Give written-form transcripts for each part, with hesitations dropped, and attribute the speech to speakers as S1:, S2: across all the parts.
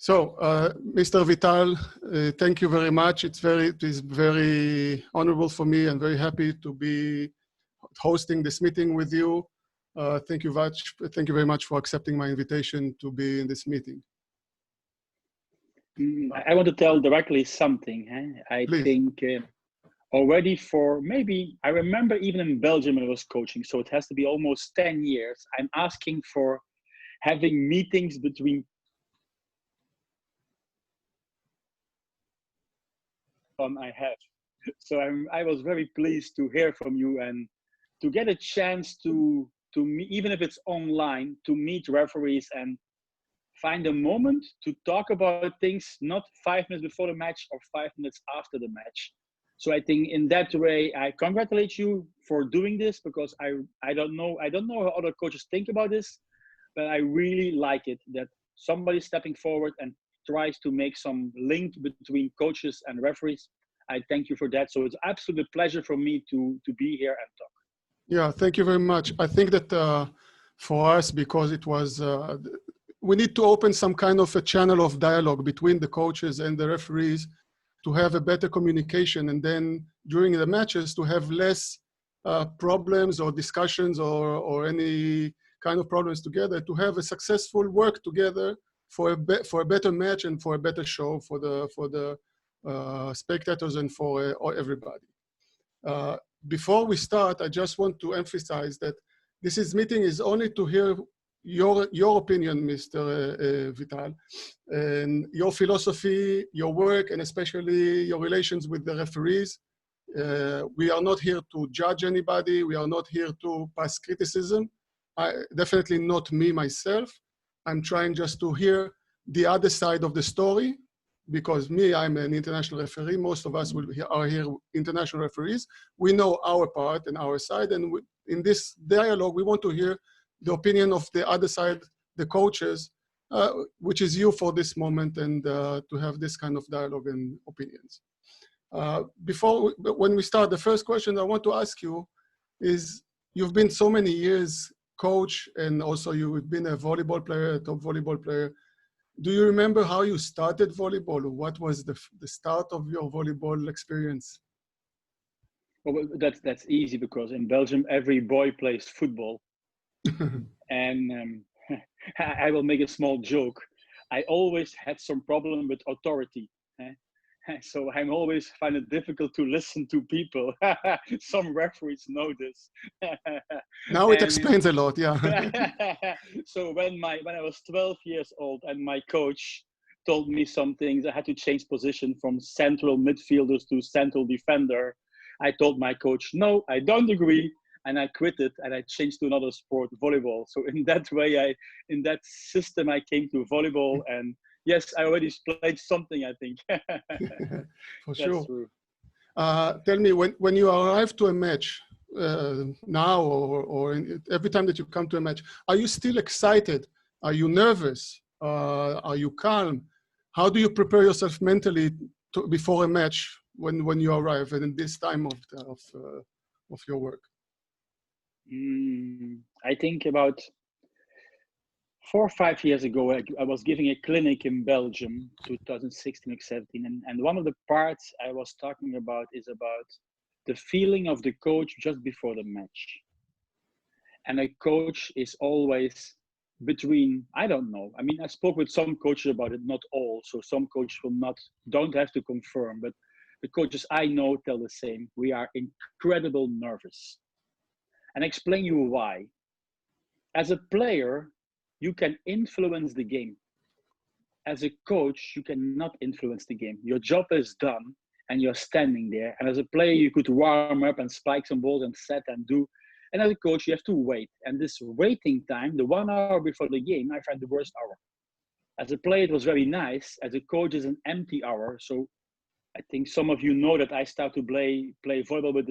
S1: So, Mr. Vital, thank you very much. It is very honorable for me and very happy to be hosting this meeting with you. Thank you very much for accepting my invitation to be in this meeting.
S2: I want to tell directly something. I
S1: Please.
S2: think already for maybe, I remember even in Belgium when I was coaching, so it has to be almost 10 years, I'm asking for having meetings between I have. So I was very pleased to hear from you and to get a chance to meet, even if it's online, to meet referees and find a moment to talk about things, not 5 minutes before the match or 5 minutes after the match. So I think in that way, I congratulate you for doing this, because I don't know how other coaches think about this, but I really like it that somebody stepping forward and tries to make some link between coaches and referees. I thank you for that. So it's absolutely a pleasure for me to be here and talk.
S1: Yeah, thank you very much. I think that for us, because it was, we need to open some kind of a channel of dialogue between the coaches and the referees to have a better communication, and then during the matches to have less problems or discussions or any kind of problems together, to have a successful work together for a better match and for a better show for the spectators and for everybody. Before we start, I just want to emphasize that this meeting is only to hear your opinion, Mr. Vital, and your philosophy, your work, and especially your relations with the referees. We are not here to judge anybody. We are not here to pass criticism. Definitely not me, myself. I'm trying just to hear the other side of the story, because I'm an international referee. Most of us are here international referees. We know our part and our side, and in this dialogue, we want to hear the opinion of the other side, the coaches, which is you for this moment, and to have this kind of dialogue and opinions. When we start, the first question I want to ask you is, you've been so many years coach, and also you've been a volleyball player, a top volleyball player. Do you remember how you started volleyball? What was the start of your volleyball experience?
S2: Well, that's easy, because in Belgium, every boy plays football. And I will make a small joke. I always had some problem with authority. So I'm always find it difficult to listen to people. Some referees know this.
S1: Now it explains a lot, yeah.
S2: So when I was 12 years old and my coach told me some things, I had to change position from central midfielders to central defender. I told my coach, no, I don't agree. And I quit it and I changed to another sport, volleyball. So in that way, in that system, I came to volleyball. And yes, I already played something, I think.
S1: For sure.
S2: That's true.
S1: Tell me, when you arrive to a match now or every time that you come to a match, are you still excited? Are you nervous? Are you calm? How do you prepare yourself mentally before a match when you arrive and in this time of your work?
S2: I think about 4 or 5 years ago, I was giving a clinic in Belgium, 2016 or 17, and one of the parts I was talking about is about the feeling of the coach just before the match. And a coach is always between, I don't know. I mean, I spoke with some coaches about it, not all. So some coaches don't have to confirm, but the coaches I know tell the same. We are incredibly nervous. And I explain you why. As a player, you can influence the game. As a coach, you cannot influence the game. Your job is done and you're standing there. And as a player, you could warm up and spike some balls and set and do. And as a coach, you have to wait. And this waiting time, the 1 hour before the game, I find the worst hour. As a player, it was very nice. As a coach, it's an empty hour. So I think some of you know that I start to play volleyball with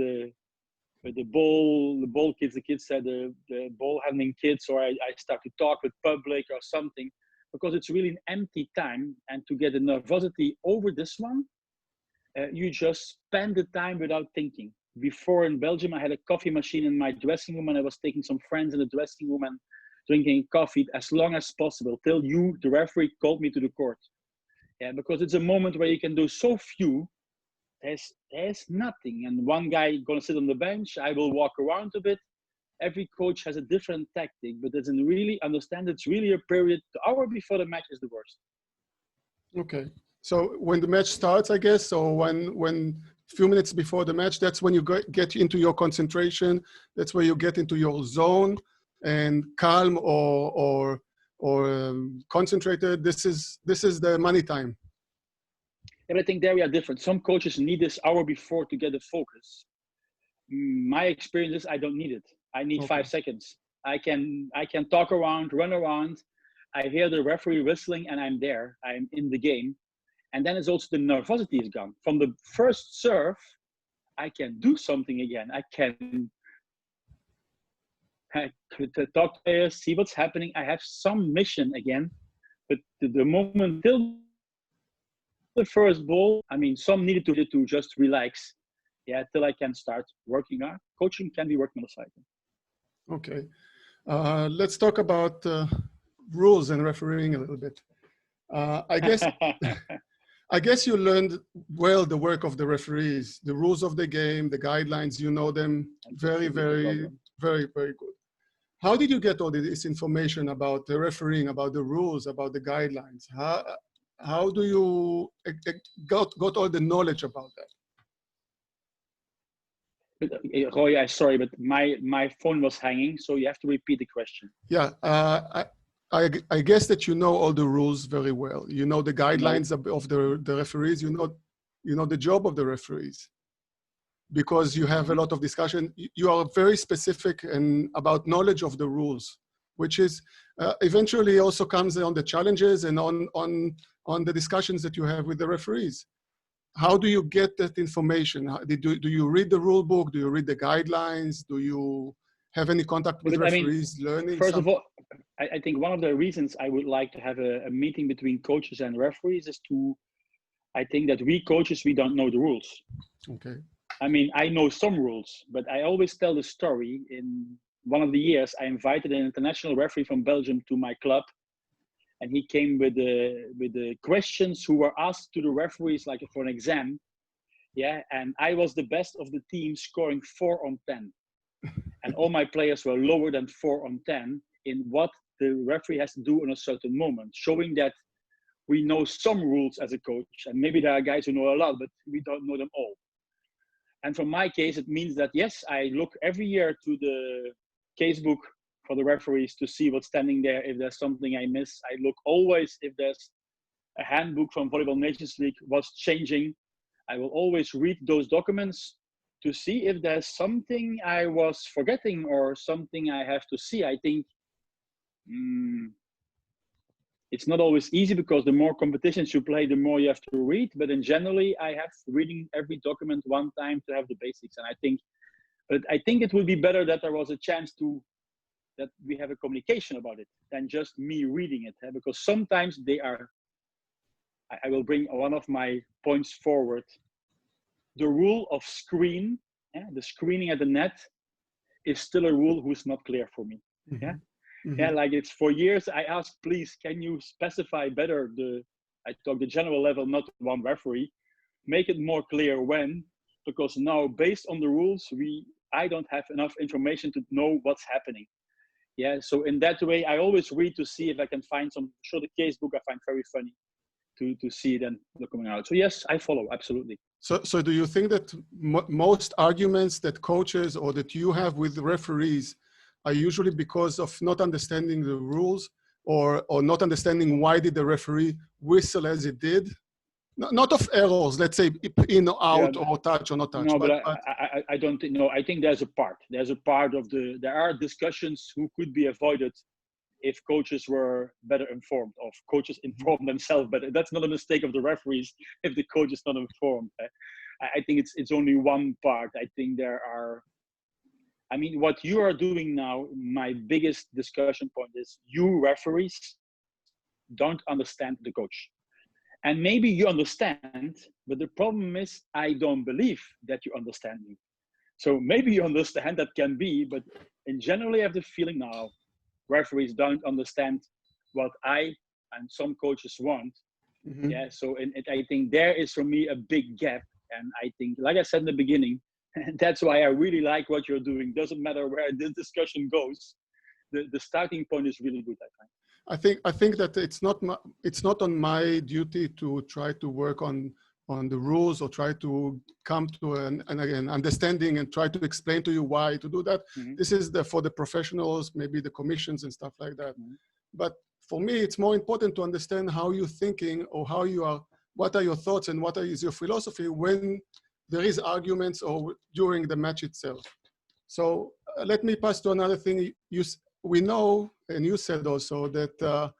S2: the ball kids, the kids said the ball handling kids, or I start to talk with public or something, because it's really an empty time. And to get the nervosity over this one, you just spend the time without thinking. Before in Belgium, I had a coffee machine in my dressing room, and I was taking some friends in the dressing room and drinking coffee as long as possible till the referee called me to the court. Yeah, because it's a moment where you can do so few. There's nothing. And one guy gonna sit on the bench, I will walk around a bit. Every coach has a different tactic, but doesn't really understand it's really a period. The hour before the match is the worst.
S1: Okay. So when the match starts, I guess, or when few minutes before the match, that's when you get into your concentration. That's where you get into your zone and calm or concentrated. This is the money time.
S2: Yeah, but I think there we are different. Some coaches need this hour before to get the focus. My experience is I don't need it. I need 5 seconds. I can talk around, run around. I hear the referee whistling and I'm there. I'm in the game. And then it's also the nervosity is gone. From the first serve, I can do something again. I can talk to players, see what's happening. I have some mission again. But the moment till the first ball, I mean, some needed to just relax. Yeah, till I can start working on. Coaching can be working on the side.
S1: Okay. Let's talk about rules and refereeing a little bit. I guess you learned well the work of the referees, the rules of the game, the guidelines. You know them very, very, very, very good. How did you get all this information about the refereeing, about the rules, about the guidelines? How do you got all the knowledge about that?
S2: Roy, I'm sorry, but my phone was hanging, so you have to repeat the question.
S1: Yeah, I guess that you know all the rules very well. You know the guidelines of the referees. You know the job of the referees, because you have a lot of discussion. You are very specific and about knowledge of the rules, which is eventually also comes on the challenges and on the discussions that you have with the referees. How do you get that information? Do you read the rule book? Do you read the guidelines? Do you have any contact with referees learning?
S2: First of all, I think one of the reasons I would like to have a meeting between coaches and referees is I think that we coaches, we don't know the rules.
S1: Okay.
S2: I mean, I know some rules, but I always tell the story. In one of the years, I invited an international referee from Belgium to my club. And he came with the questions who were asked to the referees, like for an exam. Yeah, and I was the best of the team, scoring 4 on 10. And all my players were lower than 4 on 10 in what the referee has to do in a certain moment, showing that we know some rules as a coach. And maybe there are guys who know a lot, but we don't know them all. And for my case, it means that, yes, I look every year to the casebook for the referees to see what's standing there. If there's something I miss, I look always if there's a handbook from Volleyball Nations League was changing. I will always read those documents to see if there's something I was forgetting or something I have to see. I think it's not always easy because the more competitions you play, the more you have to read. But in generally, I have reading every document one time to have the basics. And I think it would be better that there was a chance that we have a communication about it than just me reading it. Because sometimes I will bring one of my points forward. The rule of screen, the screening at the net, is still a rule who's not clear for me. Mm-hmm. Yeah. Mm-hmm. Yeah, like it's for years I asked, please, can you specify better I talk the general level, not one referee, make it more clear when, because now based on the rules, I don't have enough information to know what's happening. Yeah, so in that way, I always read to see if I can find some. Sure, the casebook I find very funny to see it and coming out. So yes, I follow absolutely.
S1: So do you think that most arguments that coaches or that you have with referees are usually because of not understanding the rules or not understanding why did the referee whistle as it did? Not of errors, let's say in or out or touch or not touch.
S2: No, but I don't think, no, I think there's a part. There's a part of there are discussions who could be avoided if coaches were better informed, or coaches inform themselves better. That's not a mistake of the referees if the coach is not informed. I think it's only one part. I think what you are doing now, my biggest discussion point is you referees don't understand the coach. And maybe you understand, but the problem is I don't believe that you understand me. So maybe you understand, that can be, but in general, I have the feeling now referees don't understand what I and some coaches want. Yeah, so I think there is for me a big gap. And I think, like I said in the beginning, that's why I really like what you're doing. Doesn't matter where this discussion goes. The starting point is really good, I find.
S1: I think that it's not on my duty to try to work on the rules or try to come to an again understanding and try to explain to you why to do that. This is for the professionals, maybe the commissions and stuff like that. But for me, it's more important to understand how you're thinking or how you are, what are your thoughts and what is your philosophy when there is arguments or during the match itself. So let me pass to another thing. We know, and you said also that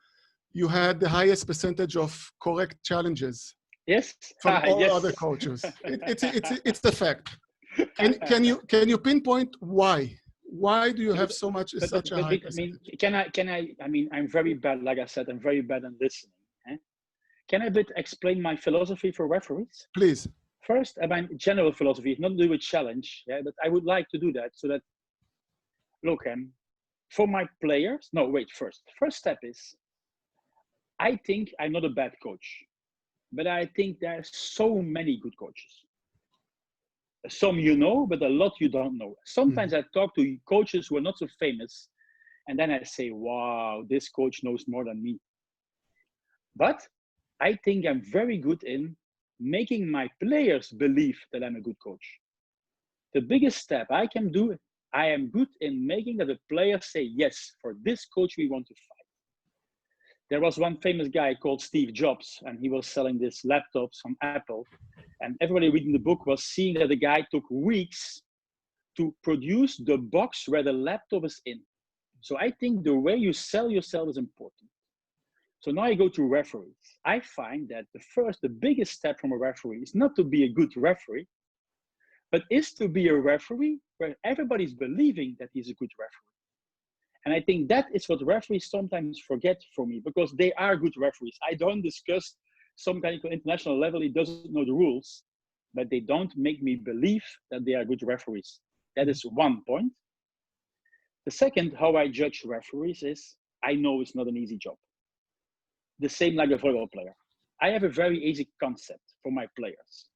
S1: you had the highest percentage of correct challenges.
S2: Yes.
S1: From all
S2: yes.
S1: other coaches. It's the fact. Can you pinpoint why? Why do you have such a high percentage?
S2: I mean, I'm very bad, like I said, I'm very bad at listening. Can I explain my philosophy for referees?
S1: Please.
S2: First, my general philosophy, not to do with challenge, but I would like to do that so that, look, for my players, no, wait, first step is, I think I'm not a bad coach, but I think there are so many good coaches. Some you know, but a lot you don't know. Sometimes I talk to coaches who are not so famous, and then I say, wow, this coach knows more than me. But I think I'm very good in making my players believe that I'm a good coach. The biggest step I can do, I am good in making that the players say, yes, for this coach we want to fight. There was one famous guy called Steve Jobs, and he was selling these laptops from Apple. And everybody reading the book was seeing that the guy took weeks to produce the box where the laptop is in. So I think the way you sell yourself is important. So now I go to referees. I find that the biggest step from a referee is not to be a good referee, but is to be a referee where everybody's believing that he's a good referee. And I think that is what referees sometimes forget for me, because they are good referees. I don't discuss some kind of international level, he doesn't know the rules, but they don't make me believe that they are good referees. That is one point. The second, how I judge referees is, I know it's not an easy job. The same like a volleyball player. I have a very easy concept for my players.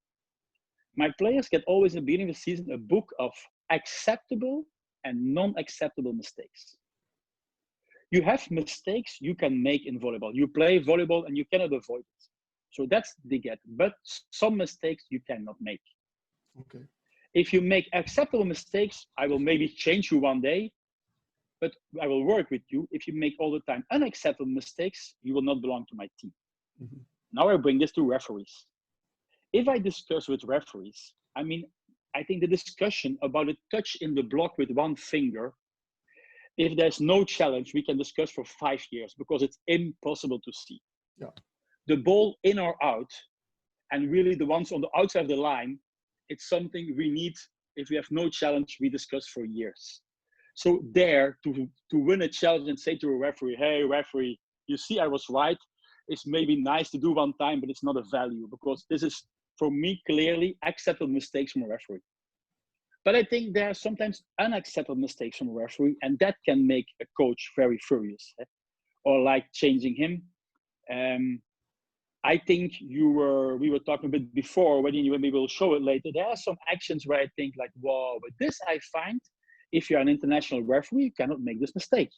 S2: My players get always in the beginning of the season a book of acceptable and non-acceptable mistakes. You have mistakes you can make in volleyball. You play volleyball and you cannot avoid it. So that's they get, but some mistakes you cannot make.
S1: Okay.
S2: If you make acceptable mistakes, I will maybe change you one day, but I will work with you. If you make all the time unacceptable mistakes, you will not belong to my team. Now I bring this to referees. If I discuss with referees, I mean, I think the discussion about a touch in the block with one finger, if there's no challenge, we can discuss for 5 years because it's impossible to see.
S1: Yeah.
S2: The ball in or out, and really the ones on the outside of the line, it's something we need. If we have no challenge, we discuss for years. So there, to win a challenge and say to a referee, hey, referee, you see I was right. It's maybe nice to do one time, but it's not a value, because this is, for me, clearly acceptable mistakes from a referee. But I think there are sometimes unacceptable mistakes from a referee, and that can make a coach very furious, or like changing him. I think we were talking a bit before, when we will show it later, there are some actions where I think like, wow, but this I find, if you're an international referee, you cannot make this mistake.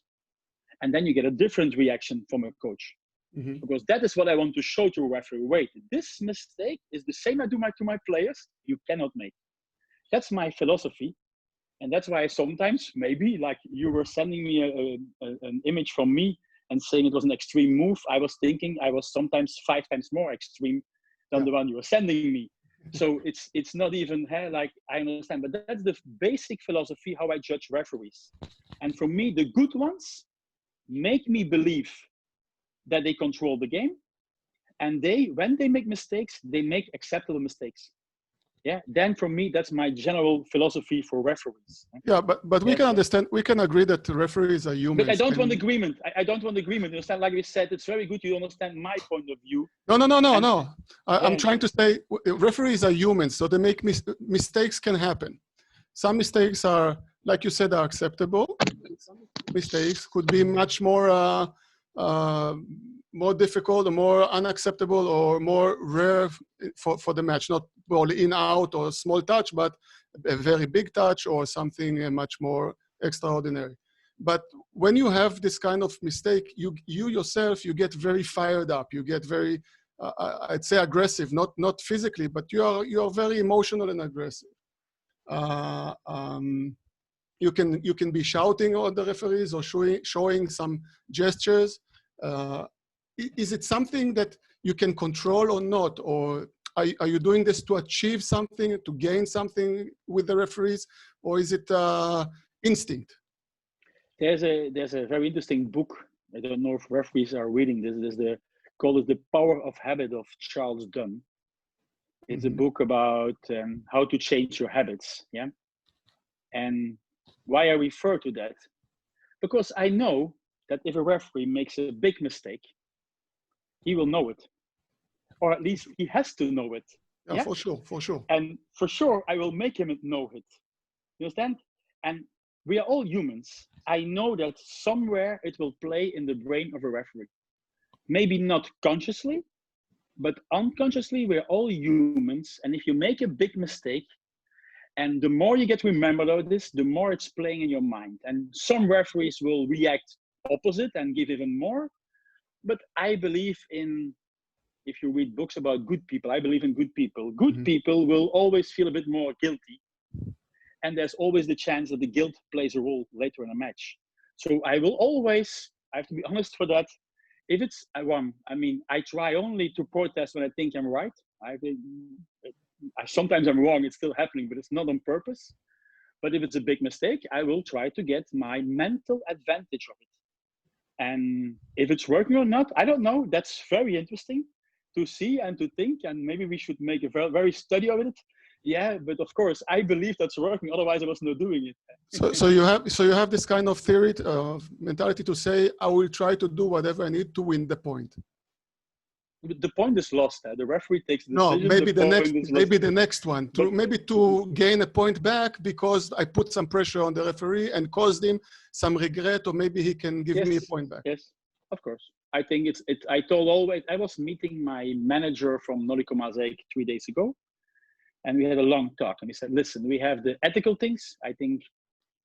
S2: And then you get a different reaction from a coach. Because that is what I want to show to a referee. Wait, this mistake is the same I do to my players, you cannot make. That's my philosophy. And that's why sometimes, maybe, like you were sending me an image from me and saying it was an extreme move, I was thinking I was sometimes 5 times more extreme than the one you were sending me. So it's not even, like, I understand, but that's the basic philosophy how I judge referees. And for me, the good ones make me believe that they control the game, and when they make mistakes, they make acceptable mistakes. Yeah, then for me, that's my general philosophy for referees.
S1: Yeah, but we can understand, we can agree that referees are humans.
S2: But I don't want agreement. I don't want agreement. You understand? Like we said, it's very good you understand my point of view.
S1: No. I'm trying to say referees are humans, so they make mistakes can happen. Some mistakes are, like you said, are acceptable. Some mistakes could be much more more difficult or more unacceptable or more rare for the match, not ball in, out, or small touch, but a very big touch or something much more extraordinary. But when you have this kind of mistake, you yourself, you get very fired up. You get very, I'd say aggressive, not physically, but you are very emotional and aggressive. You can be shouting at the referees or showing some gestures. Is it something that you can control or not? Or are you doing this to achieve something, to gain something with the referees? Or is it instinct?
S2: There's a very interesting book. I don't know if referees are reading this. There's called The Power of Habit of Charles Dunn. It's a book about how to change your habits. Yeah. And why I refer to that? Because I know that if a referee makes a big mistake, he will know it. Or at least he has to know it.
S1: Yeah, for sure.
S2: And for sure, I will make him know it. You understand? And we are all humans. I know that somewhere it will play in the brain of a referee. Maybe not consciously, but unconsciously, we're all humans. And if you make a big mistake, and the more you get to remember about this, the more it's playing in your mind. And some referees will react opposite and give even more. But I believe in, if you read books about good people, I believe in good people. Good people will always feel a bit more guilty. And there's always the chance that the guilt plays a role later in a match. So I will always, I have to be honest for that. If it's wrong, I mean, I try only to protest when I think I'm right. Sometimes I'm wrong, it's still happening, but it's not on purpose. But if it's a big mistake, I will try to get my mental advantage of it. And if it's working or not, I don't know. That's very interesting to see and to think. And maybe we should make a very, very study of it. Yeah, but of course, I believe that's working. Otherwise, I was not doing it.
S1: So you have this kind of theory, mentality to say, I will try to do whatever I need to win the point.
S2: The point is lost. The referee takes the
S1: decision.
S2: decision.
S1: No, maybe the next one. Maybe to gain a point back because I put some pressure on the referee and caused him some regret, or maybe he can give me a point back.
S2: Yes, of course. I think I was meeting my manager from Noliko Mazeik 3 days ago. And we had a long talk, and he said, listen, we have the ethical things. I think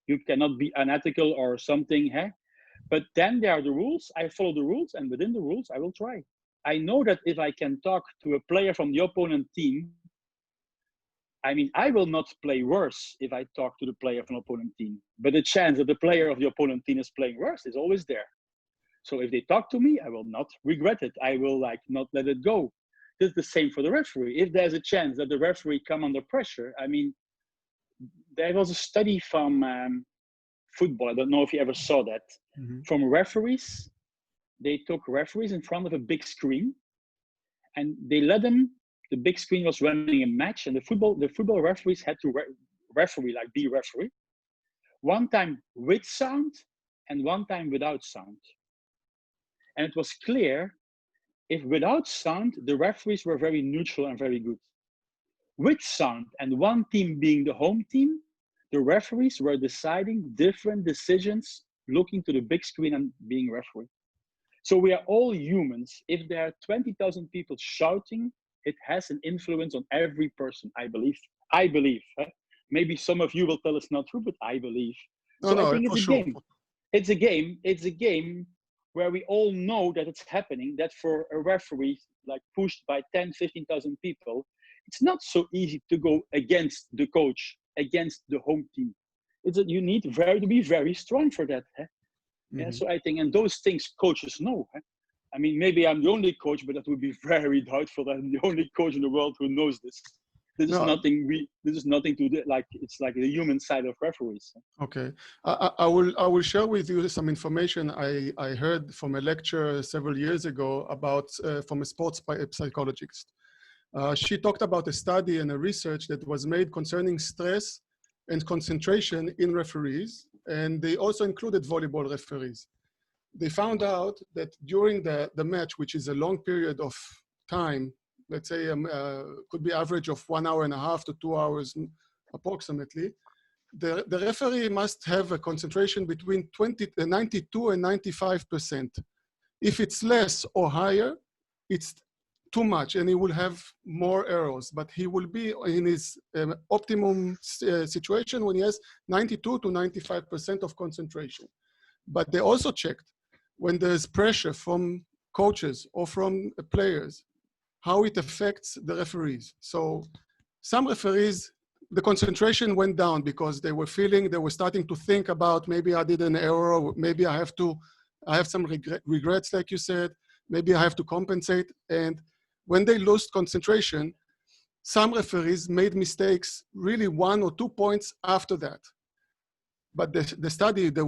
S2: you cannot be unethical or something, but then there are the rules. I follow the rules, and within the rules, I will try. I know that if I can talk to a player from the opponent team, I mean, I will not play worse if I talk to the player from the opponent team. But the chance that the player of the opponent team is playing worse is always there. So if they talk to me, I will not regret it. I will not let it go. This is the same for the referee. If there's a chance that the referee come under pressure, I mean, there was a study from football. I don't know if you ever saw that. From referees, they took referees in front of a big screen, and they let them. The big screen was running a match, and the football referees had to be referee. One time with sound, and one time without sound. And it was clear. If without sound, the referees were very neutral and very good. With sound, and one team being the home team, the referees were deciding different decisions, looking to the big screen and being referee. So we are all humans. If there are 20,000 people shouting, it has an influence on every person, I believe. Maybe some of you will tell it's not true, but I believe. I think it's a game. It's a game where we all know that it's happening, that for a referee, pushed by 10, 15,000 people, it's not so easy to go against the coach, against the home team. You need to be very strong for that. Yeah, so I think, and those things coaches know. I mean, maybe I'm the only coach, but that would be very doubtful that I'm the only coach in the world who knows this. This is nothing to do, it's like the human side of referees.
S1: Okay, I will share with you some information I heard from a lecture several years ago about from a sports psychologist. She talked about a study and a research that was made concerning stress and concentration in referees, and they also included volleyball referees. They found out that during the match, which is a long period of time, let's say could be average of 1.5 hours to 2 hours approximately, the referee must have a concentration between 92 and 95%. If it's less or higher, it's too much, and he will have more errors, but he will be in his optimum situation when he has 92 to 95% of concentration. But they also checked when there's pressure from coaches or from players, how it affects the referees. So some referees, the concentration went down because they were starting to think about, maybe I did an error, maybe I have some regrets, like you said, maybe I have to compensate. And when they lost concentration, some referees made mistakes really 1 or 2 points after that. But the study, the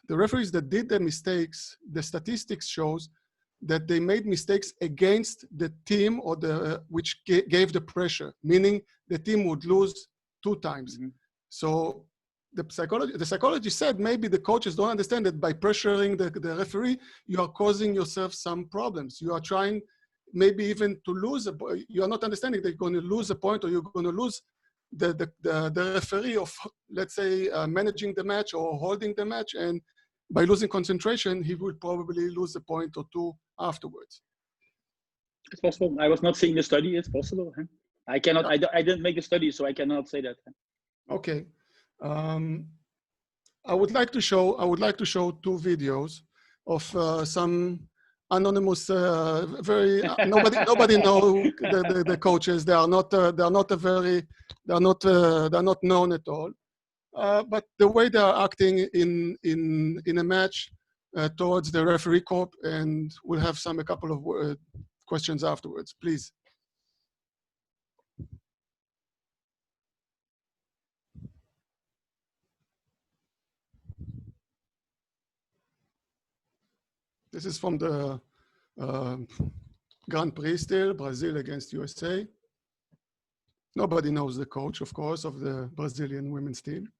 S1: referees that did the mistakes, the statistics shows that they made mistakes against the team or which gave the pressure, meaning the team would lose 2 times. Mm-hmm. So the psychology said maybe the coaches don't understand that by pressuring the referee, you are causing yourself some problems. You are trying maybe even to lose you are not understanding that you're going to lose a point, or you're going to lose the referee of, let's say, managing the match or holding the match, and by losing concentration, he will probably lose a point or 2 afterwards.
S2: It's possible. I was not seeing the study. It's possible. Huh? I cannot. Yeah. I didn't make a study, so I cannot say that.
S1: Okay. I would like to show 2 videos of some anonymous, nobody know the coaches. They are not known at all. But the way they are acting in a match towards the referee corps, and we'll have a couple of questions afterwards, please. This is from the Grand Prix still, Brazil against USA. Nobody knows the coach, of course, of the Brazilian women's team.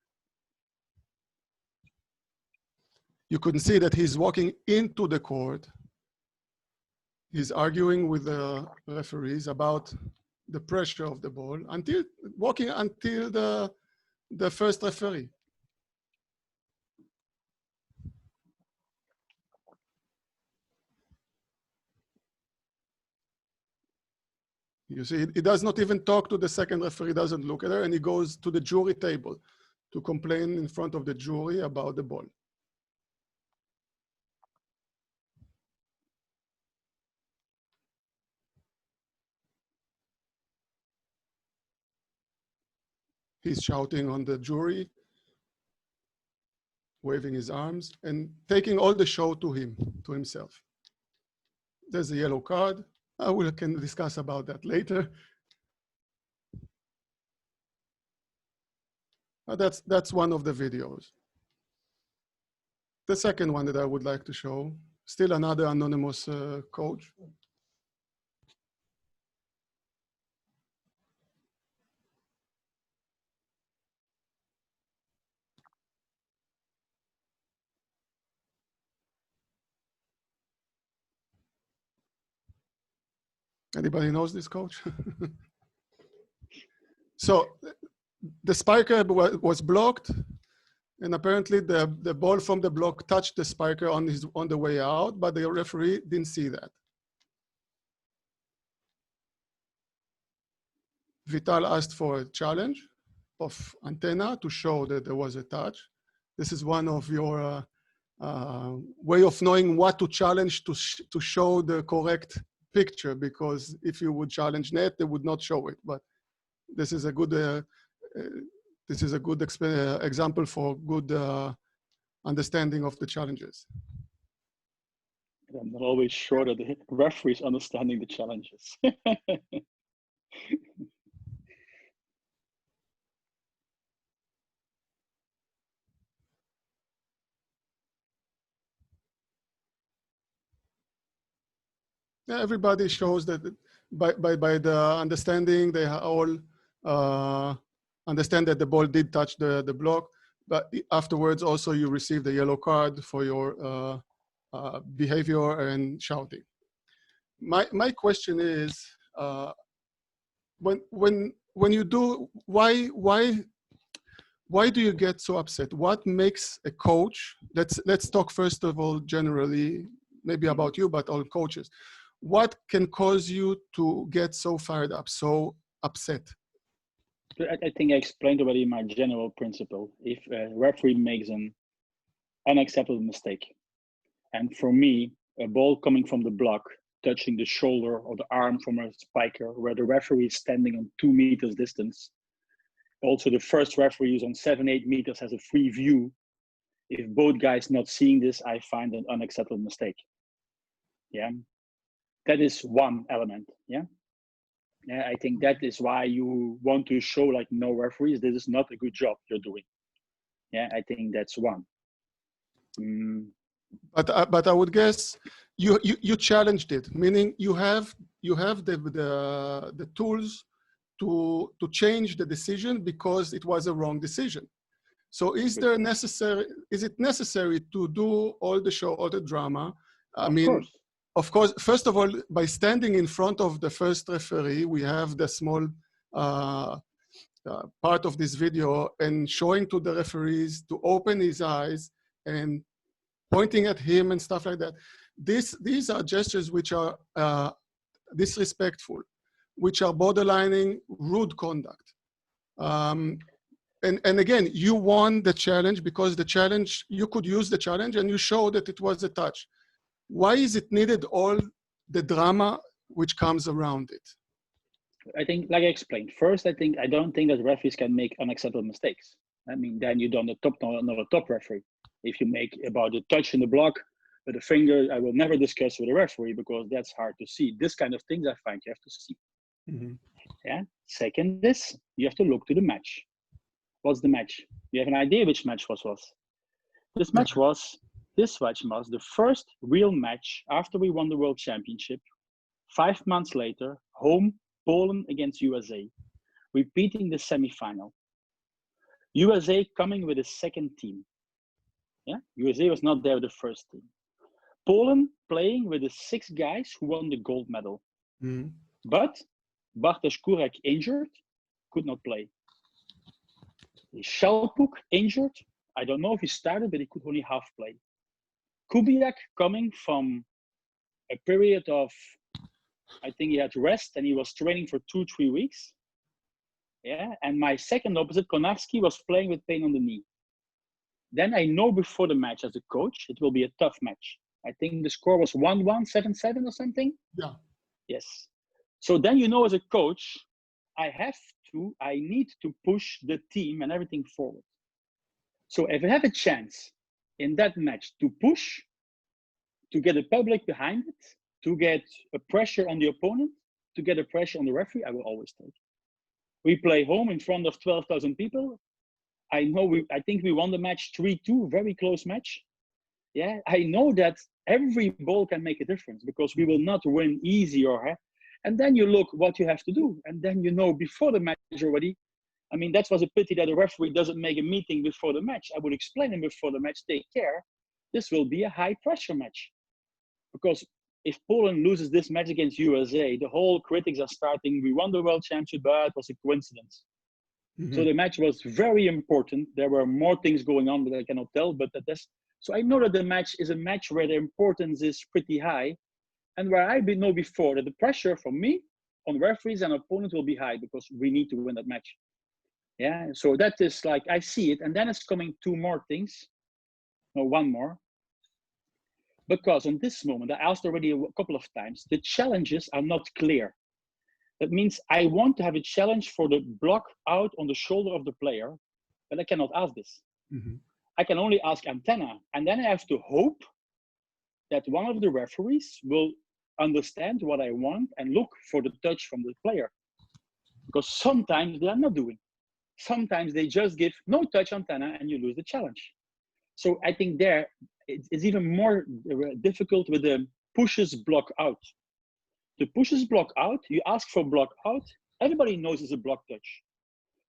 S1: You couldn't see that he's walking into the court. He's arguing with the referees about the pressure of the ball walking until the first referee. You see, he does not even talk to the second referee, doesn't look at her, and he goes to the jury table to complain in front of the jury about the ball. He's shouting on the jury, waving his arms, and taking all the show to himself. There's a yellow card. We can discuss about that later. That's one of the videos. The second one that I would like to show, still another anonymous coach. Anybody knows this coach? So the spiker was blocked, and apparently the ball from the block touched the spiker on the way out, but the referee didn't see that. Vital asked for a challenge of antenna to show that there was a touch. This is one of your way of knowing what to challenge to show the correct picture, because if you would challenge net, they would not show it. But this is a good example for good understanding of the challenges.
S2: I'm not always sure that the referee is understanding the challenges.
S1: Yeah, everybody shows that by the understanding, they all understand that the ball did touch the block, but afterwards also you receive the yellow card for your behavior and shouting. My question is, when you do, why do you get so upset? What makes a coach? Let's talk first of all generally. maybe about you, but all coaches. What can cause you to get so fired up, so upset?
S2: I think I explained already my general principle. If a referee makes an unacceptable mistake, and for me, a ball coming from the block, touching the shoulder or the arm from a spiker, where the referee is standing on 2 meters distance. Also, the first referee is on 7-8 meters, has a free view. If both guys not seeing this, I find an unacceptable mistake. Yeah, that is one element. Yeah. Yeah, I think that is why you want to show like, no referees, this is not a good job you're doing. Yeah, I think that's one.
S1: But I would guess you challenged it, meaning you have the tools to change the decision because it was a wrong decision. So is it necessary to do all the show, all the drama? I mean, of course, first of all, by standing in front of the first referee, we have the small part of this video and showing to the referees to open his eyes and pointing at him and stuff like that. These are gestures which are disrespectful, which are borderlining rude conduct. And again, you won the challenge because the challenge, you could use the challenge and you showed that it was a touch. Why is it needed all the drama which comes around it?
S2: I think, like I explained, first, I don't think that referees can make unacceptable mistakes. I mean, then you're not a top referee. If you make about a touch in the block with a finger, I will never discuss with a referee because that's hard to see. This kind of things I find you have to see. Mm-hmm. Yeah. Second is you have to look to the match. What's the match? You have an idea which match was. This match was the first real match after we won the World Championship. 5 months later, home, Poland against USA, repeating the semifinal. USA coming with a second team. Yeah, USA was not there with the first team. Poland playing with the 6 guys who won the gold medal. Mm-hmm. But Bartosz Kurek injured, could not play. Szelpuk injured. I don't know if he started, but he could only half play. Kubiak coming from a period of, I think he had rest and he was training for 2-3 weeks. Yeah, and my second opposite, Konarski, was playing with pain on the knee. Then I know before the match as a coach, it will be a tough match. I think the score was 1-1, 7-7 or something.
S1: Yeah.
S2: Yes. So then you know as a coach, I need to push the team and everything forward. So if I have a chance in that match to push, to get the public behind it, to get a pressure on the opponent, to get a pressure on the referee, I will always take. We play home in front of 12,000 people. I think we won the match 3-2, very close match. Yeah, I know that every ball can make a difference because we will not win easy and then you look what you have to do. And then you know before the match already, I mean, that was a pity that the referee doesn't make a meeting before the match. I would explain him before the match, take care. This will be a high pressure match. Because if Poland loses this match against USA, the whole critics are starting, we won the World Championship, but it was a coincidence. Mm-hmm. So the match was very important. There were more things going on that I cannot tell, but so I know that the match is a match where the importance is pretty high and where I know before that the pressure from me on referees and opponents will be high because we need to win that match. Yeah, so that is like, I see it. And then it's coming 2 more things. No, 1 more. Because on this moment, I asked already a couple of times, the challenges are not clear. That means I want to have a challenge for the block out on the shoulder of the player, but I cannot ask this. Mm-hmm. I can only ask antenna. And then I have to hope that one of the referees will understand what I want and look for the touch from the player. Because sometimes they are not doing. Sometimes they just give no touch antenna and you lose the challenge. So I think there it's even more difficult with the pushes block out. The pushes block out, you ask for block out, everybody knows it's a block touch.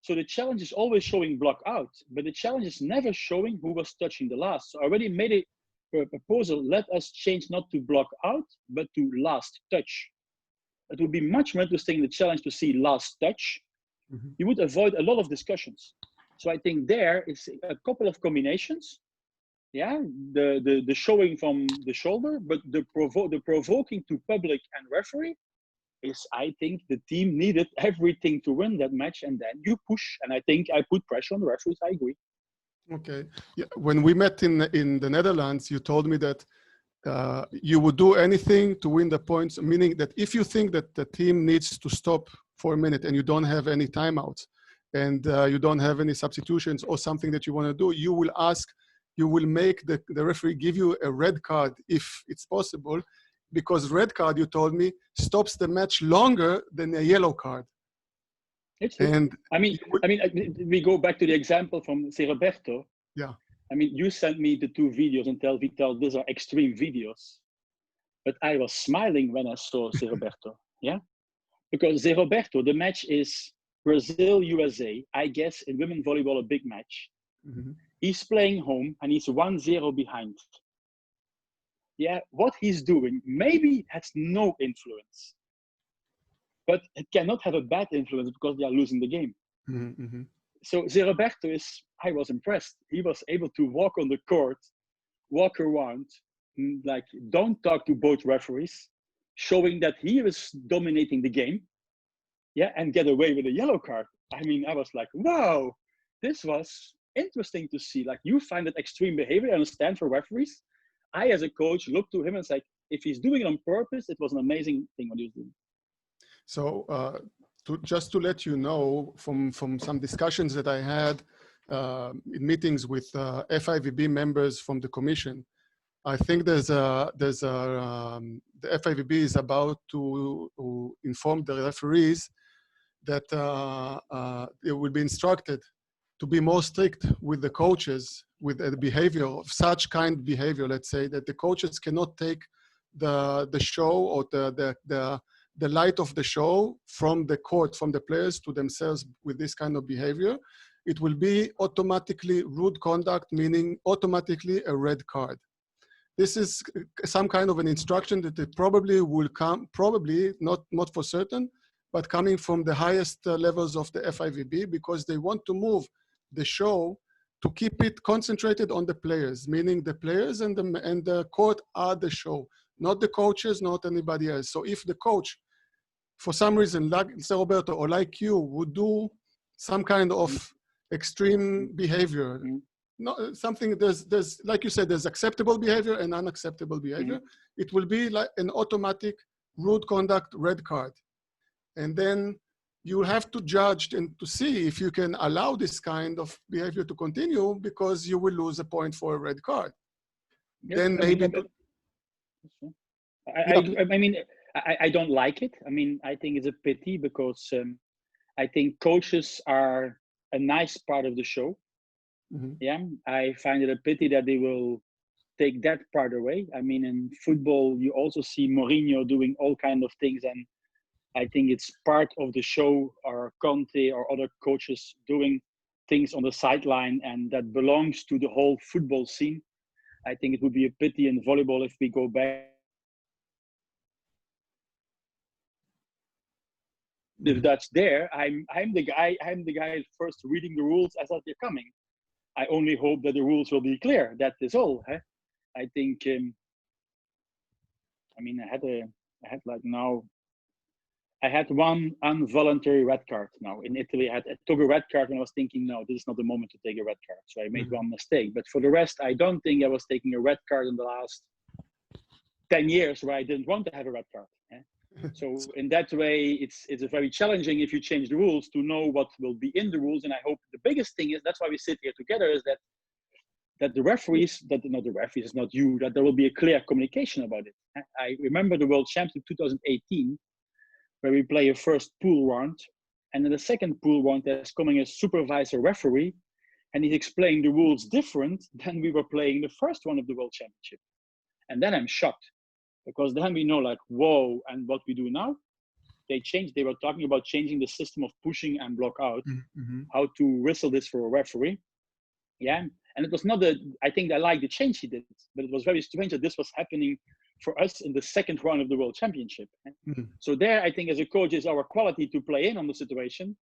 S2: So the challenge is always showing block out, but the challenge is never showing who was touching the last. So I already made a proposal, let us change not to block out, but to last touch. It would be much more interesting in the challenge to see last touch. Mm-hmm. You would avoid a lot of discussions. So I think there is a couple of combinations yeah, the showing from the shoulder, but the provoking to public and referee is, I think, the team needed everything to win that match, and then you push. And I think I put pressure on the referees. I agree.
S1: Okay. Yeah. When we met in the Netherlands, you told me that you would do anything to win the points, meaning that if you think that the team needs to stop for a minute and you don't have any timeouts and you don't have any substitutions or something that you want to do, you will make the referee give you a red card if it's possible, because red card, you told me, stops the match longer than a yellow card.
S2: It's true. And we go back to the example from Se Roberto.
S1: Yeah.
S2: I mean, you sent me the 2 videos and tell Vital these are extreme videos, but I was smiling when I saw Se Roberto. Yeah, because Se Roberto, the match is Brazil-USA. I guess in women volleyball, a big match. Mm-hmm. He's playing home and he's 1-0 behind. Yeah, what he's doing maybe has no influence, but it cannot have a bad influence because they are losing the game. Mm-hmm. So Se Roberto I was impressed. He was able to walk on the court, walk around, like don't talk to both referees, showing that he was dominating the game, yeah, and get away with a yellow card. I mean, I was like, wow, this was interesting to see. Like, you find that extreme behavior, I understand, for referees. I, as a coach, looked to him and said, if he's doing it on purpose, it was an amazing thing what he was doing.
S1: So just to let you know, from some discussions that I had in meetings with FIVB members from the commission, I think the FIVB is about to inform the referees that they will be instructed to be more strict with the coaches with the behavior of such kind behavior. Let's say that the coaches cannot take the show or the light of the show from the court, from the players to themselves with this kind of behavior. It will be automatically rude conduct, meaning automatically a red card. This is some kind of an instruction that it probably will come, probably not for certain, but coming from the highest levels of the FIVB, because they want to move the show to keep it concentrated on the players, meaning the players and the court are the show, not the coaches, not anybody else. So if the coach, for some reason, like Se Roberto or like you, would do some kind of extreme behavior, no, something, there's like you said, there's acceptable behavior and unacceptable behavior. It will be like an automatic rude conduct red card. And then you have to judge and to see if you can allow this kind of behavior to continue, because you will lose a point for a red card. Yes, then maybe.
S2: I mean, I don't like it. I mean, I think it's a pity because I think coaches are a nice part of the show. Mm-hmm. Yeah, I find it a pity that they will take that part away. I mean, in football, you also see Mourinho doing all kinds of things, and I think it's part of the show, or Conte or other coaches doing things on the sideline, and that belongs to the whole football scene. I think it would be a pity in volleyball if we go back. If that's there, I'm the guy first reading the rules as they're coming. I only hope that the rules will be clear. That is all. Huh? I think. I mean, I had one involuntary red card now. In Italy, I took a red card and I was thinking, no, this is not the moment to take a red card. So I made one mistake. But for the rest, I don't think I was taking a red card in the last 10 years where I didn't want to have a red card. Eh? So in that way, it's a very challenging if you change the rules to know what will be in the rules. And I hope the biggest thing is, that's why we sit here together, is that the referees, not the referees, it's not you, that there will be a clear communication about it. I remember the World Championship 2018, where we play a first pool round, and in the second pool round, there's coming a supervisor referee, and he's explaining the rules different than we were playing the first one of the World Championship. And then I'm shocked, because then we know, like, whoa, and what we do now? They were talking about changing the system of pushing and block out, how to whistle this for a referee. Yeah, and it was not I think I like the change he did, but it was very strange that this was happening for us in the second round of the World Championship. So there, I think as a coach, is our quality to play in on the situation.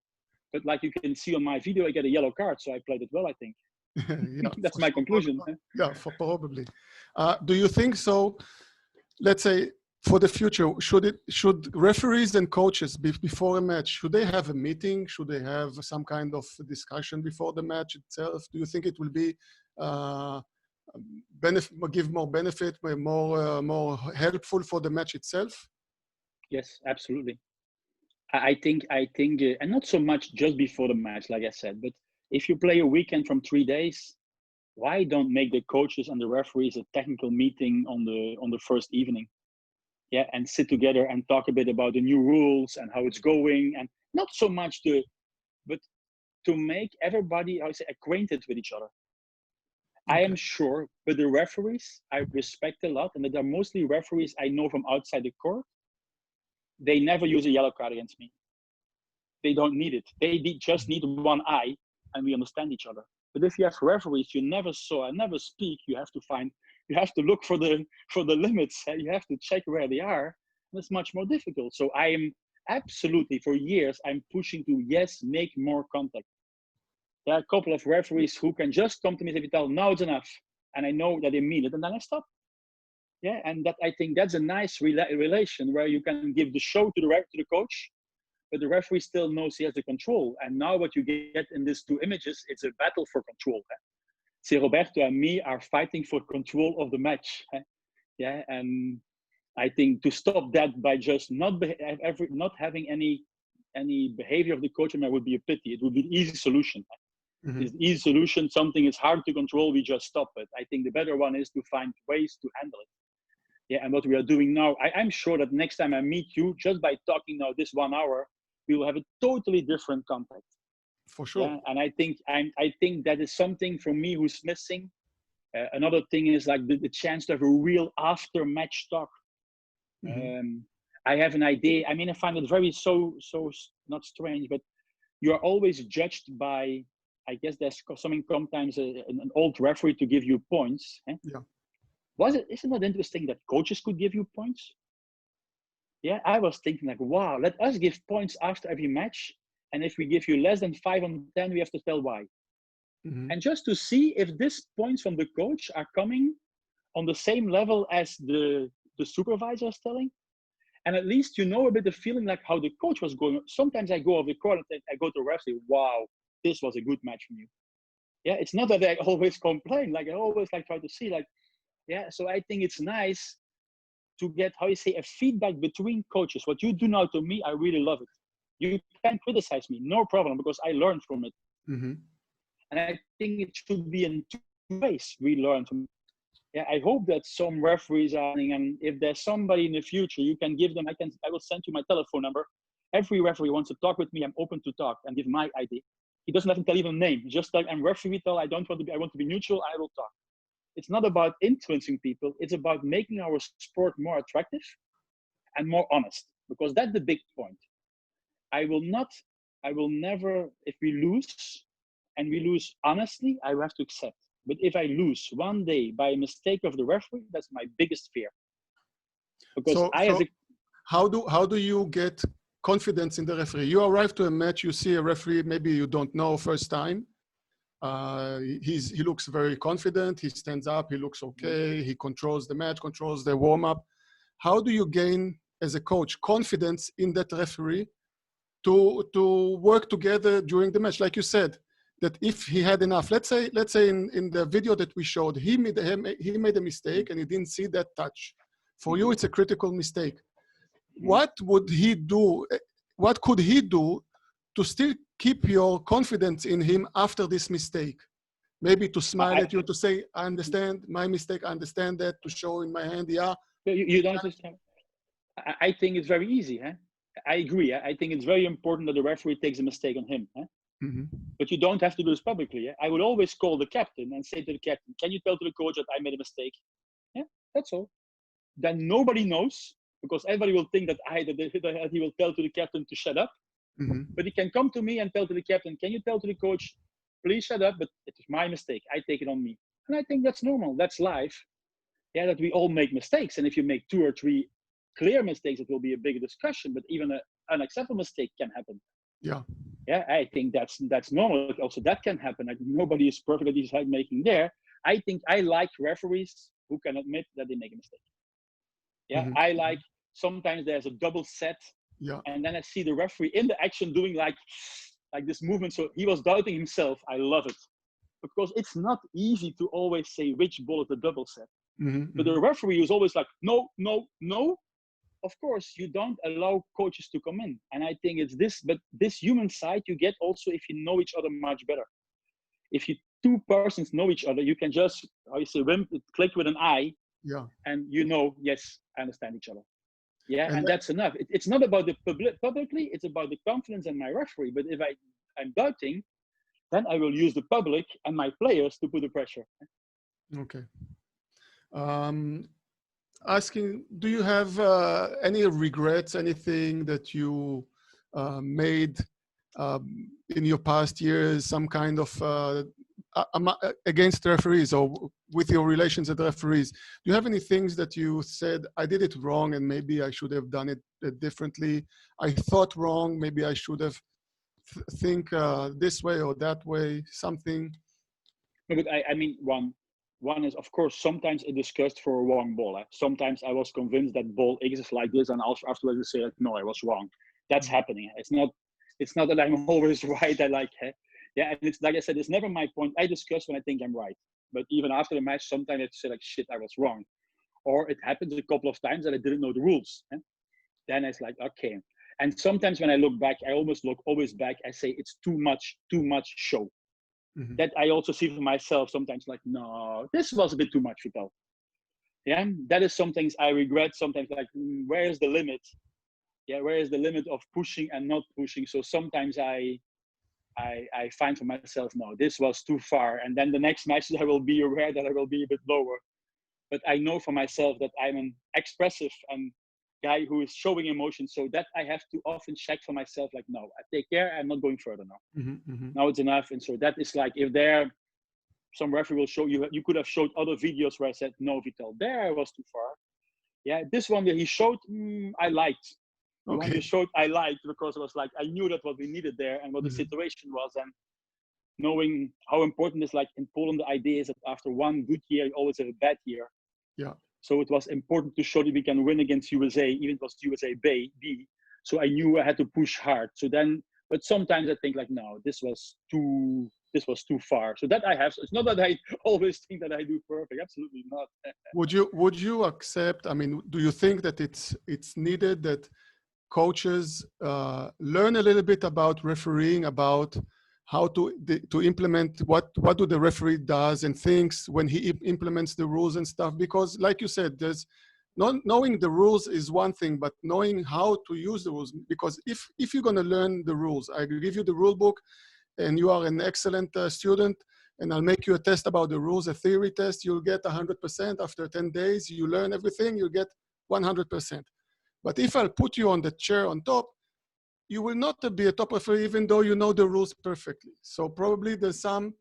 S2: But like you can see on my video, I get a yellow card, so I played it well, I think.
S1: Yeah,
S2: That's
S1: for
S2: my
S1: sure.
S2: conclusion.
S1: Yeah, for probably. Do you think so? Let's say for the future, should referees and coaches before a match, should they have a meeting? Should they have some kind of discussion before the match itself? Do you think it will be give more benefit, more helpful for the match itself?
S2: Yes, absolutely. I think, and not so much just before the match, like I said, but if you play a weekend from 3 days, why don't make the coaches and the referees a technical meeting on the first evening? Yeah, and sit together and talk a bit about the new rules and how it's going, and not so much but to make everybody, I say, acquainted with each other. I am sure, but the referees I respect a lot, and that are mostly referees I know from outside the court. They never use a yellow card against me. They don't need it. They just need one eye, and we understand each other. But if you have referees you never saw and never speak, you have to look for the limits. You have to check where they are. And it's much more difficult. So I am absolutely, for years, I'm pushing to, yes, make more contact. There are a couple of referees who can just come to me and say, Vital, now it's enough. And I know that they mean it, and then I stop. Yeah, and that, I think that's a nice relation where you can give the show to the coach, but the referee still knows he has the control. And now what you get in these two images, it's a battle for control. See, Roberto and me are fighting for control of the match. Yeah, and I think to stop that by just not having any behavior of the coach would be a pity. It would be the easy solution. Mm-hmm. It's the easy solution. Something is hard to control, we just stop it. I think the better one is to find ways to handle it. Yeah, and what we are doing now, I'm sure that next time I meet you, just by talking now this 1 hour, we will have a totally different contact.
S1: For sure.
S2: Yeah? And I think that is something for me who's missing. Another thing is like the chance to have a real after-match talk. Mm-hmm. I have an idea. I mean, I find it very so not strange, but you are always judged by, I guess there's sometimes an old referee to give you points. Eh?
S1: Yeah.
S2: Isn't it interesting that coaches could give you points? Yeah, I was thinking like, wow, let us give points after every match. And if we give you less than 5 on 10, we have to tell why. Mm-hmm. And just to see if these points from the coach are coming on the same level as the supervisor is telling. And at least you know a bit of feeling like how the coach was going. Sometimes I go off the court and I go to the ref and say, wow, this was a good match from you. Yeah, it's not that I always complain. Like I always like try to see like, yeah, so I think it's nice to get, how you say, a feedback between coaches. What you do now to me, I really love it. You can criticize me, no problem, because I learned from it. Mm-hmm. And I think it should be in 2 ways we learn from it. Yeah, I hope that some referees are, and if there's somebody in the future, you can give them, I will send you my telephone number. Every referee wants to talk with me, I'm open to talk and give my idea. He doesn't have to tell even a name. Just like, I'm referee Vital, I want to be neutral, I will talk. It's not about influencing people. It's about making our sport more attractive and more honest, because that's the big point. I will never, if we lose and we lose honestly, I will have to accept. But if I lose one day by a mistake of the referee, that's my biggest fear. Because
S1: how do you get confidence in the referee? You arrive to a match, you see a referee, maybe you don't know first time. He looks very confident. He stands up. He looks okay. He controls the match, controls the warm-up. How do you gain, as a coach, confidence in that referee to work together during the match? Like you said, that if he had enough, let's say in the video that we showed, he made a mistake and he didn't see that touch. For you, it's a critical mistake. What would he do? What could he do to still keep your confidence in him after this mistake? Maybe to smile at you, to say, I understand my mistake, I understand that, to show in my hand, yeah.
S2: You don't understand. I think it's very easy. Huh? I agree. I think it's very important that the referee takes a mistake on him. Huh? Mm-hmm. But you don't have to do this publicly. Yeah? I would always call the captain and say to the captain, can you tell to the coach that I made a mistake? Yeah, that's all. Then nobody knows, because everybody will think that he will tell to the captain to shut up. Mm-hmm. But he can come to me and tell to the captain, can you tell to the coach, please shut up, but it is my mistake. I take it on me. And I think that's normal. That's life. Yeah, that we all make mistakes. And if you make 2 or 3 clear mistakes, it will be a bigger discussion. But even an unacceptable mistake can happen.
S1: Yeah.
S2: Yeah, I think that's normal. Also, that can happen. Like nobody is perfect at decision making there. I think I like referees who can admit that they make a mistake. Yeah,
S1: Mm-hmm.
S2: I like sometimes there's a double set,
S1: Yeah.
S2: and then I see the referee in the action doing like this movement. So he was doubting himself. I love it because it's not easy to always say which ball is the double set.
S1: Mm-hmm.
S2: But
S1: Mm-hmm.
S2: the referee is always like, no, no, no. Of course, you don't allow coaches to come in. And I think it's this, but this human side you get also if you know each other much better. If you two persons know each other, you can just, how you say, click with an eye,
S1: Yeah.
S2: and you know, yes, I understand each other. Yeah,
S1: And
S2: and that's enough. It's not about the publicly, it's about the confidence in my referee. But if I'm doubting, then I will use the public and my players to put the pressure.
S1: okay. Um, Asking, do you have any regrets, anything that you made in your past years, some kind of against referees or with your relations with referees? Do you have any things that you said, I did it wrong and maybe I should have done it differently? I thought wrong, maybe I should have think this way or that way, something?
S2: No, but I mean, one is, of course, sometimes it discussed for a wrong ball. Sometimes I was convinced that ball X is like this, and also afterwards I say, like, no, I was wrong. That's happening. It's not that I'm always right. I like, yeah, and it's like I said, it's never my point. I discuss when I think I'm right, but even after the match, sometimes I say like, shit, I was wrong, or it happens a couple of times that I didn't know the rules. Then it's like, okay. And sometimes when I look back, I almost look always back. I say it's too much show.
S1: Mm-hmm.
S2: That I also see for myself sometimes, like, no, this was a bit too much, Vital. Yeah, that is some things I regret sometimes, like, where is the limit? Yeah, where is the limit of pushing and not pushing? So sometimes I find for myself, no, this was too far. And then the next matches I will be aware that I will be a bit lower. But I know for myself that I'm an expressive and guy who is showing emotion. So that I have to often check for myself, like, no, I take care, I'm not going further now.
S1: Mm-hmm. Mm-hmm.
S2: Now it's enough. And so that is like, if there some referee will show you could have showed other videos where I said, no, Vital, there I was too far. Yeah, this one that he showed, I liked. The one you
S1: Okay.
S2: showed, I liked, because it was like, I knew that what we needed there and what the
S1: Mm-hmm.
S2: situation was. And knowing how important is, like in Poland, the idea is that after one good year, you always have a bad year.
S1: Yeah.
S2: So it was important to show that we can win against USA, even if it was USA B. So I knew I had to push hard. So then, but sometimes I think like, no, this was too far. So that I have. So it's not that I always think that I do perfect. Absolutely not.
S1: Would you accept? I mean, do you think that it's needed that coaches learn a little bit about refereeing, about how to implement what do the referee does and thinks when he implements the rules and stuff? Because, like you said, there's not knowing the rules is one thing, but knowing how to use the rules. Because if you're going to learn the rules, I give you the rule book, and you are an excellent student, and I'll make you a test about the rules, a theory test, you'll get 100%. After 10 days, you learn everything, you'll get 100%. But if I'll put you on the chair on top, you will not be a top referee even though you know the rules perfectly. So probably there's some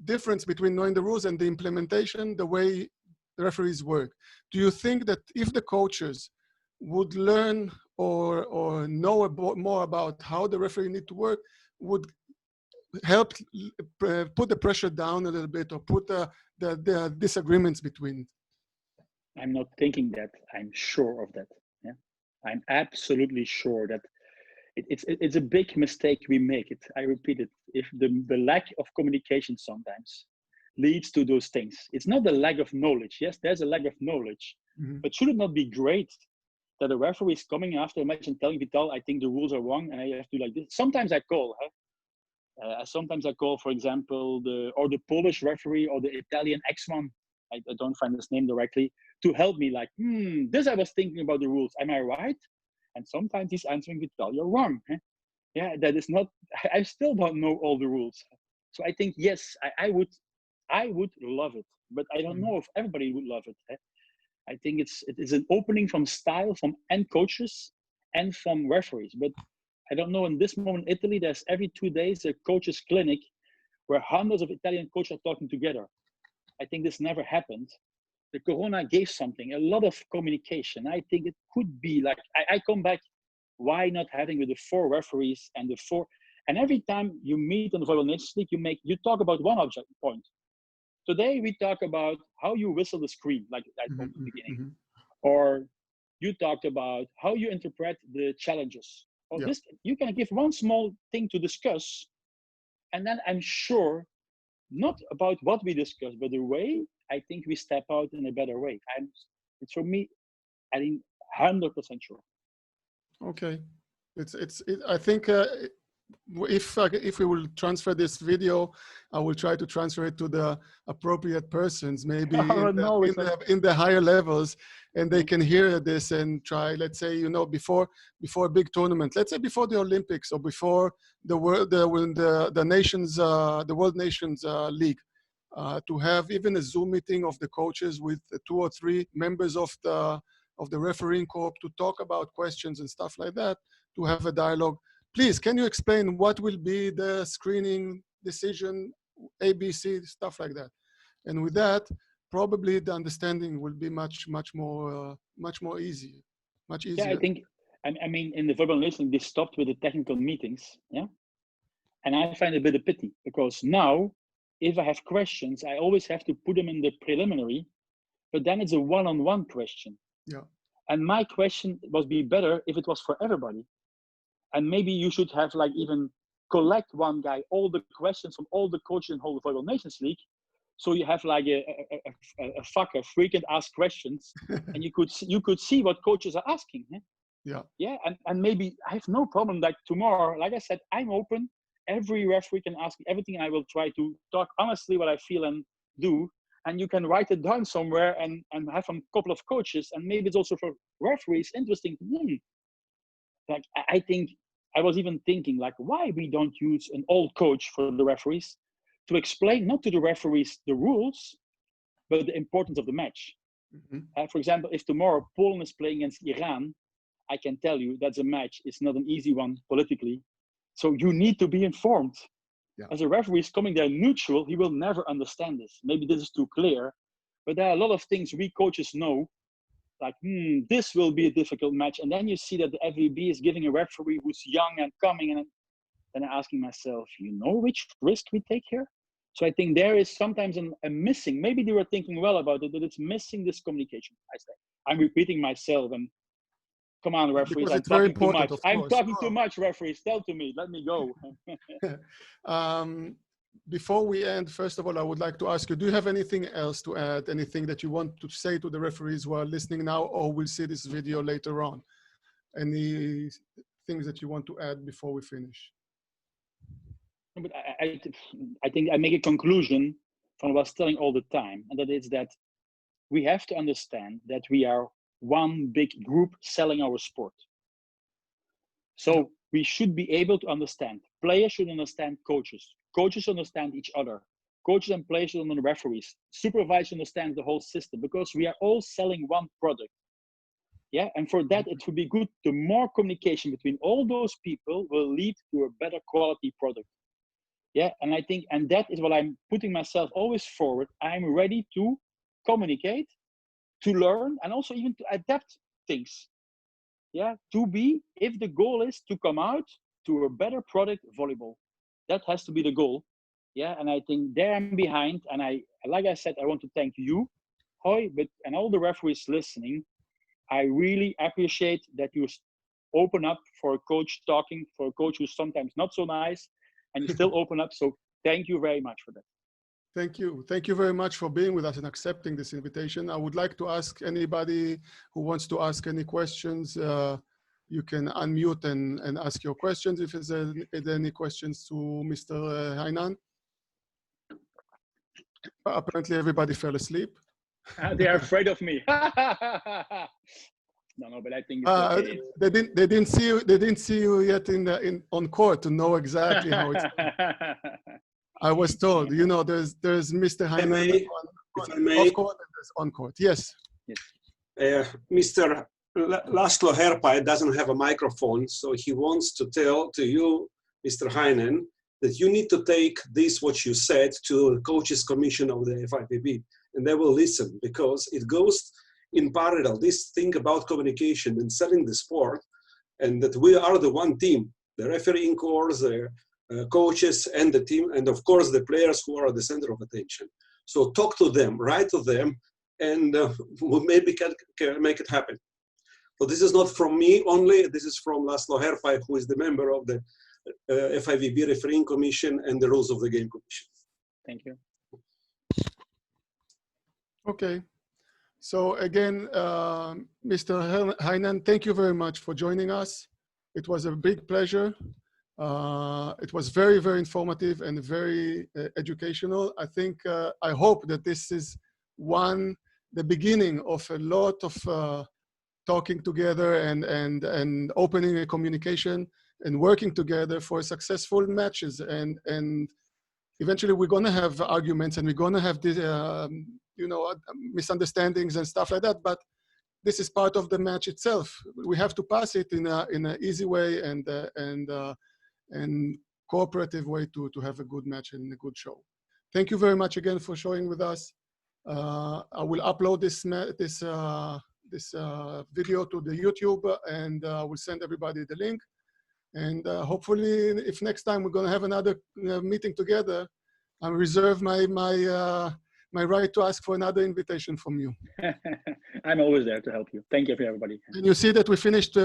S1: difference between knowing the rules and the implementation, the way the referees work. Do you think that if the coaches would learn or know more about how the referee need to work, would help put the pressure down a little bit, or put the disagreements between?
S2: I'm not thinking that. I'm sure of that. Yeah, I'm absolutely sure that it's a big mistake we make. I repeat it. If the lack of communication sometimes leads to those things, it's not the lack of knowledge. Yes, there's a lack of knowledge,
S1: Mm-hmm.
S2: but should it not be great that a referee is coming after a match and telling Vital, I think the rules are wrong and I have to like this? Sometimes I call. Sometimes I call, for example, the Polish referee or the Italian X1. I don't find his name directly, to help me. Like, this I was thinking about the rules. Am I right? And sometimes he's answering Vital, you're wrong. Yeah, that is not. I still don't know all the rules. So I think yes, I would love it, but I don't know if everybody would love it. I think it is an opening from style from end coaches and from referees, but I don't know. In this moment, in Italy, there's every 2 days a coaches clinic where hundreds of Italian coaches are talking together. I think this never happened. The Corona gave something, a lot of communication. I think it could be like, I come back why not having with the 4 referees and the 4, and every time you meet on the Volleyball Nations League, you talk about one object point. Today we talk about how you whistle the screen, like I told at the beginning, or you talked about how you interpret the challenges. Or this, you can give one small thing to discuss, and then I'm sure, not about what we discuss, but the way, I think we step out in a better way. It's for me, I think 100% sure.
S1: Okay, I think if we will transfer this video, I will try to transfer it to the appropriate persons, maybe in the higher levels, and they can hear this and try. Let's say, you know, before a big tournament, let's say before the Olympics or before the World Nations League, to have even a Zoom meeting of the coaches with 2 or 3 members of the refereeing corps to talk about questions and stuff like that, to have a dialogue. Please, can you explain what will be the screening decision, ABC, stuff like that? And with that, probably the understanding will be much more easier, much easier.
S2: Yeah, I think, I mean, in the Volleyball Nations, they stopped with the technical meetings, yeah? And I find it a bit of pity, because now, if I have questions, I always have to put them in the preliminary, but then it's a one-on-one question.
S1: Yeah.
S2: And my question would be better if it was for everybody. And maybe you should have like even collect one guy, all the questions from all the coaches in the whole Volleyball Nations League. So you have like a frequent ask questions, and you could see what coaches are asking. Eh?
S1: Yeah.
S2: Yeah. And maybe I have no problem. Like tomorrow, like I said, I'm open. Every referee can ask me everything, and I will try to talk honestly what I feel and do. And you can write it down somewhere and have a couple of coaches. And maybe it's also for referees interesting. Like, I think I was even thinking, like, why we don't use an old coach for the referees to explain, not to the referees the rules, but the importance of the match. For example, if tomorrow Poland is playing against Iran, I can tell you that's a match. It's not an easy one politically. So you need to be informed. Yeah. As a referee is coming there neutral, he will never understand this. Maybe this is too clear, but there are a lot of things we coaches know, like, this will be a difficult match. And then you see that the FVB is giving a referee who's young and coming, and then I'm asking myself, you know which risk we take here? So I think there is sometimes a missing, maybe they were thinking well about it, but it's missing this communication. I say, I'm repeating myself, and come on, referees, I'm talking too much. I'm talking too much, referees, tell to me, let me go.
S1: Before we end, first of all, I would like to ask you, do you have anything else to add? Anything that you want to say to the referees who are listening now, or will see this video later on? Any things that you want to add before we finish?
S2: But I think I make a conclusion from what I was telling all the time, and that is that we have to understand that we are one big group selling our sport. So we should be able to understand. Players should understand coaches. Coaches understand each other. Coaches and players should understand referees. Supervisors understand the whole system, because we are all selling one product. Yeah, and for that, it would be good. The more communication between all those people will lead to a better quality product. Yeah, and I think, and that is what I'm putting myself always forward. I'm ready to communicate, to learn, and also even to adapt things. Yeah, to be, if the goal is to come out to a better product, volleyball. That has to be the goal. Yeah, and I think there I'm behind. And like I said, I want to thank you, Hoy, and all the referees listening. I really appreciate that you open up for a coach talking, for a coach who's sometimes not so nice, and you still open up. So thank you very much for that.
S1: Thank you. Thank you very much for being with us and accepting this invitation. I would like to ask anybody who wants to ask any questions, you can unmute and ask your questions if there's any questions to Mr. Heynen. Apparently everybody fell asleep.
S2: They are afraid of me. No, but I think it's okay.
S1: They didn't see you yet on court to know exactly how it's I was told, you know, there's Mr. Heynen off court and there's on court. Yes.
S3: Mr. Laszlo Herpai doesn't have a microphone, so he wants to tell to you, Mr. Heynen, that you need to take this, what you said, to the coaches commission of the FIPB, and they will listen, because it goes in parallel. This thing about communication and selling the sport and that we are the one team, the refereeing corps, the coaches and the team, and of course the players who are at the center of attention. So talk to them, write to them, and we'll maybe can make it happen. So this is not from me only, this is from Laszlo Herpai, who is the member of the FIVB Refereeing Commission and the Rules of the Game Commission.
S2: Thank you.
S1: Okay. So again, Mr. Heynen, thank you very much for joining us. It was a big pleasure. It was very, very informative and very educational. I think, I hope that this is the beginning of a lot of talking together and opening a communication and working together for successful matches. And eventually we're going to have arguments and we're going to have this, misunderstandings and stuff like that. But this is part of the match itself. We have to pass it in an easy way and cooperative way to have a good match and a good show. Thank you very much again for showing with us. I will upload this video to the YouTube, and we'll send everybody the link. And hopefully, if next time we're going to have another meeting together, I reserve my right to ask for another invitation from you.
S2: I'm always there to help you. Thank you for everybody.
S1: And you see that we finished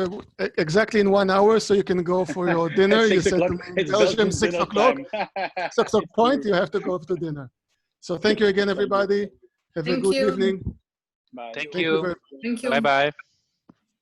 S1: exactly in 1 hour, so you can go for your dinner. You said to me in Belgium, 6 o'clock. 6 o'clock point, you have to go to dinner. So thank you again, everybody. Have a good evening.
S2: Bye.
S4: Thank you.
S1: Thank you.
S4: Bye-bye.